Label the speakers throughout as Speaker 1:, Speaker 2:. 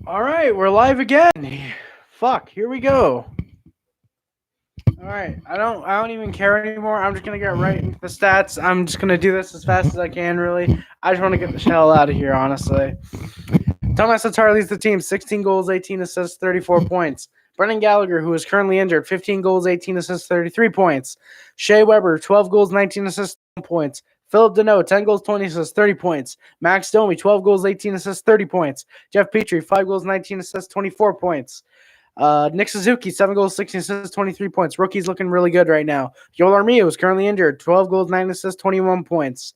Speaker 1: All right, we're live again. Fuck, here we go. All right, I don't even care anymore. I'm just gonna get right into the stats. I'm just gonna do this as fast as I can. Really, I just want to get the hell out of here. Honestly, Thomas Tatar leads the team. 16 goals, 18 assists, 34 points. Brendan Gallagher, who is currently injured, 15 goals, 18 assists, 33 points. Shea Weber, 12 goals, 19 assists, 1 points. Philip Deneau, 10 goals, 20 assists, 30 points. Max Domi, 12 goals, 18 assists, 30 points. Jeff Petrie, 5 goals, 19 assists, 24 points. Nick Suzuki, 7 goals, 16 assists, 23 points. Rookie's looking really good right now. Joel Armia was currently injured. 12 goals, 9 assists, 21 points.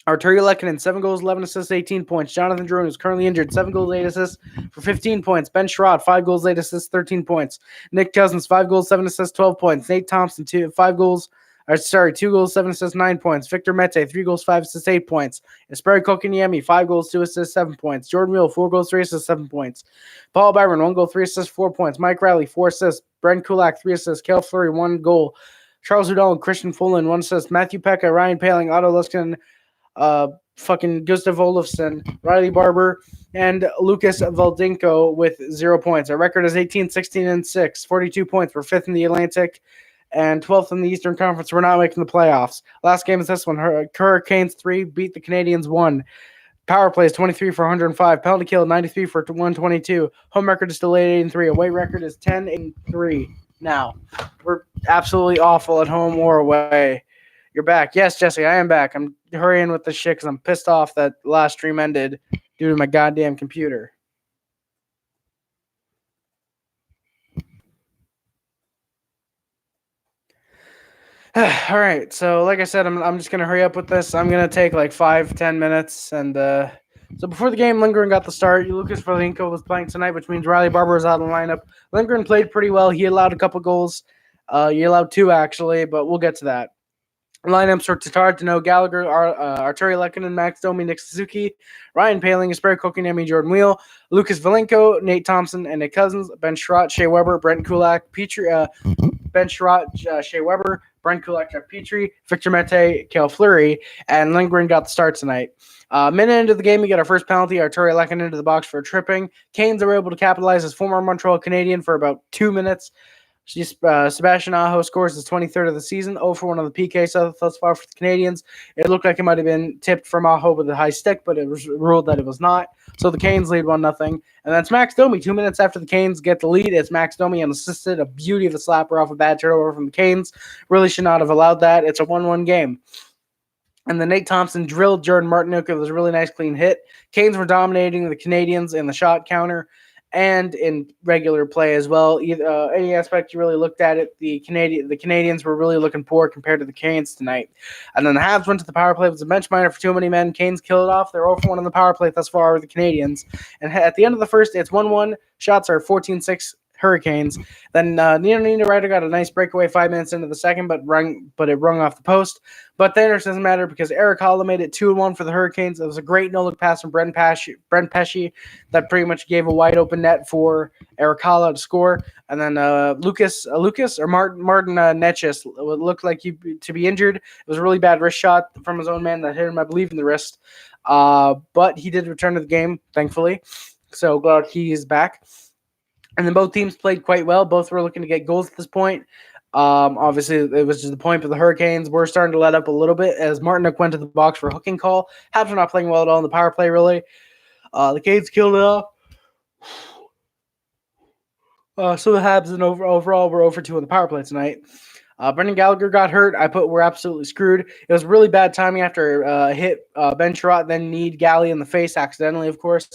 Speaker 1: Arturi Lehkonen, 7 goals, 11 assists, 18 points. Jonathan Drouin, who's currently injured, 7 goals, 8 assists for 15 points. Ben Sherrod, 5 goals, 8 assists, 13 points. Nick Cousins, 5 goals, 7 assists, 12 points. Nate Thompson, 2 goals, 7 assists, 9 points. Victor Mete, 3 goals, 5 assists, 8 points. Esperi Kokiniemi, 5 goals, 2 assists, 7 points. Jordan Wheel, 4 goals, 3 assists, 7 points. Paul Byron, 1 goal, 3 assists, 4 points. Mike Riley, 4 assists. Brent Kulak, 3 assists. Cale Fleury, 1 goal. Charles Hudon, Christian Fullen, 1 assist. Matthew Pekka, Ryan Paling, Otto Luskin, fucking Gustav Olofsson, Riley Barber, and Lucas Valdinko with 0 points. Our record is 18, 16, and 6. 42 points. We're 5th in the Atlantic and 12th in the Eastern Conference. We're not making the playoffs. Last game is this one. Hurricanes 3 beat the Canadiens 1. Power play is 23 for 105. Penalty kill 93 for 122. Home record is still 8-3. Away record is 10-3. Now, we're absolutely awful at home or away. You're back. Yes, Jesse, I am back. I'm hurrying with this shit because I'm pissed off that last stream ended due to my goddamn computer. All right, so like I said, I'm just gonna hurry up with this. I'm gonna take like 5-10 minutes, and so before the game, Lindgren got the start. Lucas Valenko was playing tonight, which means Riley Barber was out of the lineup. Lindgren played pretty well. He allowed a couple goals. He allowed 2 actually, but we'll get to that. Lineups are Tatar, Deneau, Gallagher, Arturi Lehkonen, Max Domi, Nick Suzuki, Ryan Paling, Esperi Kokiniemi, Jordan Wheel, Lucas Valenko, Nate Thompson, and Nick Cousins, Ben Sherratt, Shea Weber, Brent Kulak, Ben Sherratt, Shea Weber, Brent Kulak, Jeff Petrie, Victor Mete, Cale Fleury, and Lindgren got the start tonight. Minute into the game, we get our first penalty. Arturi Lehkonen into the box for a tripping. Canes are able to capitalize as former Montreal Canadian for about 2 minutes. Sebastian Aho scores his 23rd of the season, 0 for 1 on the PK thus far for the Canadiens. It looked like it might have been tipped from Aho with a high stick, but it was ruled that it was not. So the Canes lead 1-0. And that's Max Domi. 2 minutes after the Canes get the lead, it's Max Domi unassisted. A beauty of a slapper off a bad turnover from the Canes. Really should not have allowed that. It's a 1-1 game. And then Nate Thompson drilled Jordan Martinook. It was a really nice clean hit. Canes were dominating the Canadiens in the shot counter and in regular play as well. Any aspect you really looked at it, the Canadiens were really looking poor compared to the Canes tonight. And then the Habs went to the power play. It was a bench minor for too many men. Canes killed it off. They're 0 for 1 on the power play thus far with the Canadiens. And at the end of the first, it's 1-1. Shots are 14-6 Hurricanes. Then Nino Ryder got a nice breakaway 5 minutes into the second, but it rung off the post. But then it doesn't matter because Eric Holla made it 2-1 for the Hurricanes. It was a great no-look pass from Brent Pesce that pretty much gave a wide-open net for Eric Holla to score. And then Martin Netchis looked like to be injured. It was a really bad wrist shot from his own man that hit him, I believe, in the wrist. But he did return to the game, thankfully. So glad he is back. And then both teams played quite well. Both were looking to get goals at this point. Obviously, it was just the point for the Hurricanes. We're starting to let up a little bit as Martinook went to the box for a hooking call. Habs were not playing well at all in the power play, really. The Canes killed it off. So the Habs overall were 0 for 2 on the power play tonight. Brendan Gallagher got hurt. We're absolutely screwed. It was really bad timing after hit Ben Sherratt, then kneed Galley in the face accidentally, of course.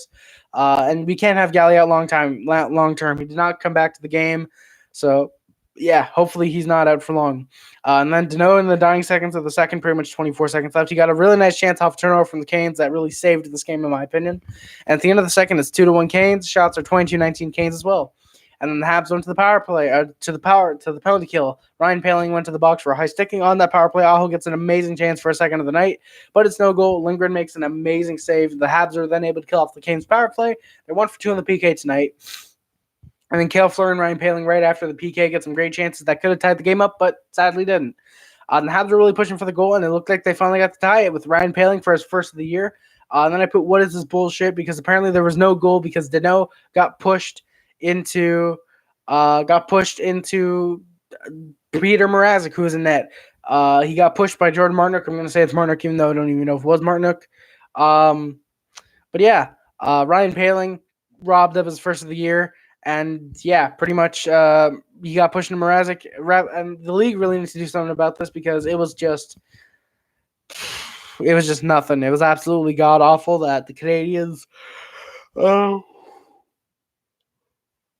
Speaker 1: And we can't have Galley out long term. He did not come back to the game. So, yeah, hopefully he's not out for long. And then Deneau in the dying seconds of the second, pretty much 24 seconds left. He got a really nice chance off turnover from the Canes that really saved this game, in my opinion. And at the end of the second, it's 2-1 Canes. Shots are 22-19 Canes as well. And then the Habs went to the power play, to the penalty kill. Ryan Paling went to the box for a high sticking on that power play. Aho gets an amazing chance for a second of the night, but it's no goal. Lindgren makes an amazing save. The Habs are then able to kill off the Canes power play. They're 1 for 2 on the PK tonight. And then Cale Fleury and Ryan Paling right after the PK get some great chances that could have tied the game up, but sadly didn't. The Habs were really pushing for the goal, and it looked like they finally got to tie it with Ryan Paling for his first of the year. And then I put, what is this bullshit? Because apparently there was no goal because Dano got pushed into Peter Mrazek, who was in net. He got pushed by Jordan Martinook. I'm going to say it's Martinook, even though I don't even know if it was Martinook. But yeah, Ryan Poehling robbed of his first of the year. And yeah, pretty much he got pushed into Mrazek. And the league really needs to do something about this because it was just nothing. It was absolutely god awful that the Canadiens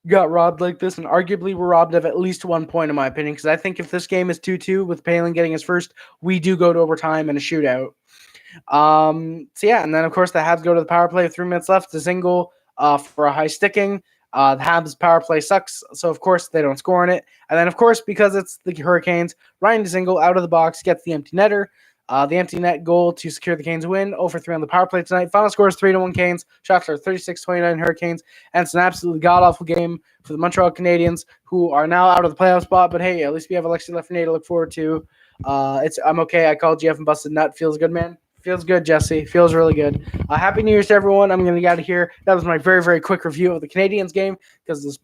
Speaker 1: got robbed like this, and arguably were robbed of at least 1 point, in my opinion. Because I think if this game is 2-2 with Poehling getting his first, we do go to overtime and a shootout. So yeah, and then of course the Habs go to the power play with 3 minutes left. The single for a high sticking. The Habs power play sucks, so of course they don't score on it. And then of course, because it's the Hurricanes, Ryan Dzingel out of the box gets the empty netter. The empty net goal to secure the Canes win. 0-for-3 on the power play tonight. Final score is 3-1 Canes. Shots are 36-29 Hurricanes. And it's an absolutely god-awful game for the Montreal Canadiens, who are now out of the playoff spot. But hey, at least we have Alexis Lafreniere to look forward to. I'm okay. I called GF and busted nut. Feels good, man. Feels good, Jesse. Feels really good. Happy New Year's to everyone. I'm going to get out of here. That was my very, very quick review of the Canadiens game because this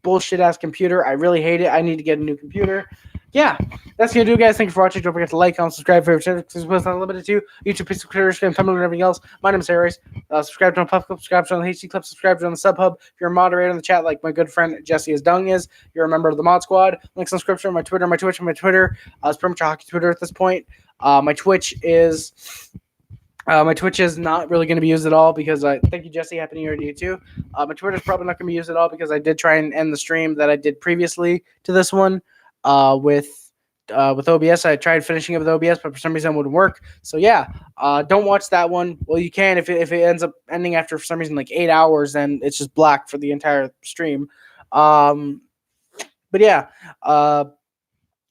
Speaker 1: bullshit-ass computer, I really hate it. I need to get a new computer. Yeah, that's going to do it, guys. Thank you for watching. Don't forget to like, comment, subscribe, favorite channel, because it's unlimited too. YouTube, Facebook, Twitter, Instagram, Tumblr, and everything else. My name is Harris. Subscribe to my Puff Club, subscribe to the HC Club, subscribe to on the Sub Hub. If you're a moderator in the chat, like my good friend Jesse is Dung is, you're a member of the Mod Squad. Links in the description, my Twitter, my Twitch, and my Twitter. It's pretty much a hockey Twitter at this point. My Twitch is not really going to be used at all because thank you, Jesse. Happy New Year to you too. My Twitter is probably not going to be used at all because I did try and end the stream that I did previously to this one with OBS. I tried finishing it with OBS, but for some reason it wouldn't work. So yeah, don't watch that one. Well, you can if it ends up ending after for some reason like 8 hours, then it's just black for the entire stream. But yeah.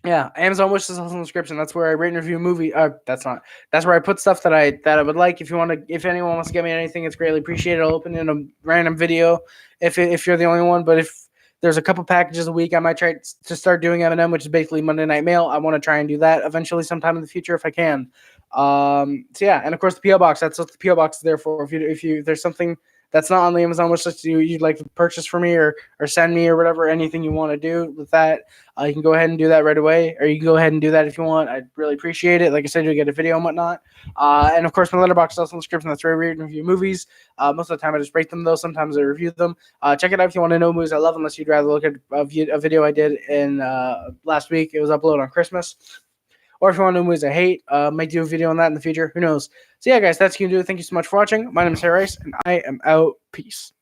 Speaker 1: Yeah, Amazon wish list in the description. That's where I rate and review a movie. That's where I put stuff that I would like. If anyone wants to get me anything, it's greatly appreciated. I'll open in a random video if you're the only one. But if there's a couple packages a week, I might try to start doing M&M, which is basically Monday Night Mail. I want to try and do that eventually sometime in the future if I can. So yeah, and of course the PO box. That's what the PO box is there for. If there's something that's not on the Amazon wish list you'd like to purchase for me or send me or whatever, anything you want to do with that, you can go ahead and do that right away, or you can go ahead and do that if you want. I'd really appreciate it. Like I said, you'll get a video and whatnot. And of course, my letterbox is also in the description. That's where I read and review movies. Most of the time I just rate them, though. Sometimes I review them. Check it out if you want to know movies I love, unless you'd rather look at a video I did in last week. It was uploaded on Christmas. Or if you want to know movies I hate, might do a video on that in the future. Who knows? So yeah, guys, that's going to do it. Thank you so much for watching. My name is Harris, and I am out. Peace.